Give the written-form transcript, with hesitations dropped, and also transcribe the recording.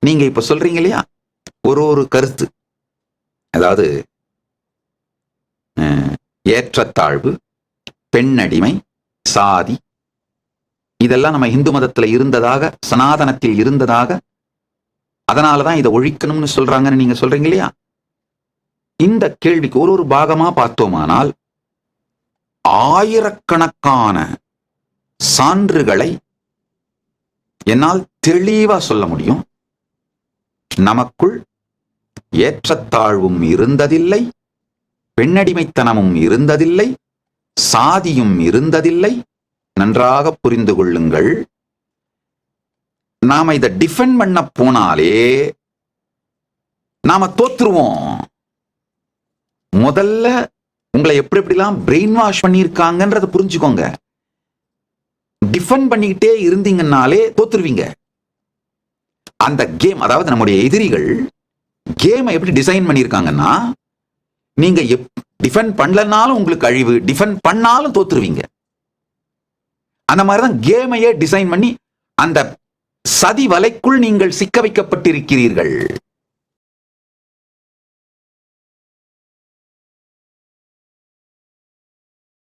நீங்க இப்ப சொல்றீங்க இல்லையா, ஒரு கருத்து, அதாவது ஏற்றத்தாழ்வு, பெண்ணடிமை, சாதி, இதெல்லாம் நம்ம இந்து மதத்துல இருந்ததாக, சனாதனத்தில் இருந்ததாக, அதனாலதான் இதை ஒழிக்கணும்னு சொல்றாங்கன்னு நீங்க சொல்றீங்க இல்லையா. இந்த கேள்விக்கு ஒரு பாகமா பார்த்தோமானால் ஆயிரக்கணக்கான சான்றுகளை என்னால் தெளிவா சொல்ல முடியும். நமக்குள் ஏற்றத்தாழ்வும் இருந்ததில்லை, பெண்ணடிமைத்தனமும் இருந்ததில்லை, சாதியும் இருந்ததில்லை. நன்றாக புரிந்து கொள்ளுங்கள். நாம இதை டிஃபெண்ட் பண்ண போனாலே நாம தோத்துருவோம். முதல்ல உங்களை எப்படிலாம் பிரெயின் வாஷ் பண்ணியிருக்காங்கன்றத புரிஞ்சுக்கோங்க. டிஃபெண்ட் பண்ணிக்கிட்டே இருந்தீங்கன்னாலே தோத்துருவீங்க. அந்த கேம், அதாவது நம்முடைய எதிரிகள் கேமை எப்படி டிசைன் பண்ணியிருக்காங்கன்னா, நீங்க டிஃபெண்ட் பண்ணலனாலும் உங்களுக்கு அழிவு, டிஃபெண்ட் பண்ணாலும் தோத்துருவீங்க. அந்த மாதிரிதான் கேமையே டிசைன் பண்ணி அந்த சதி வலைக்குள் நீங்கள் சிக்க வைக்கப்பட்டிருக்கிறீர்கள்.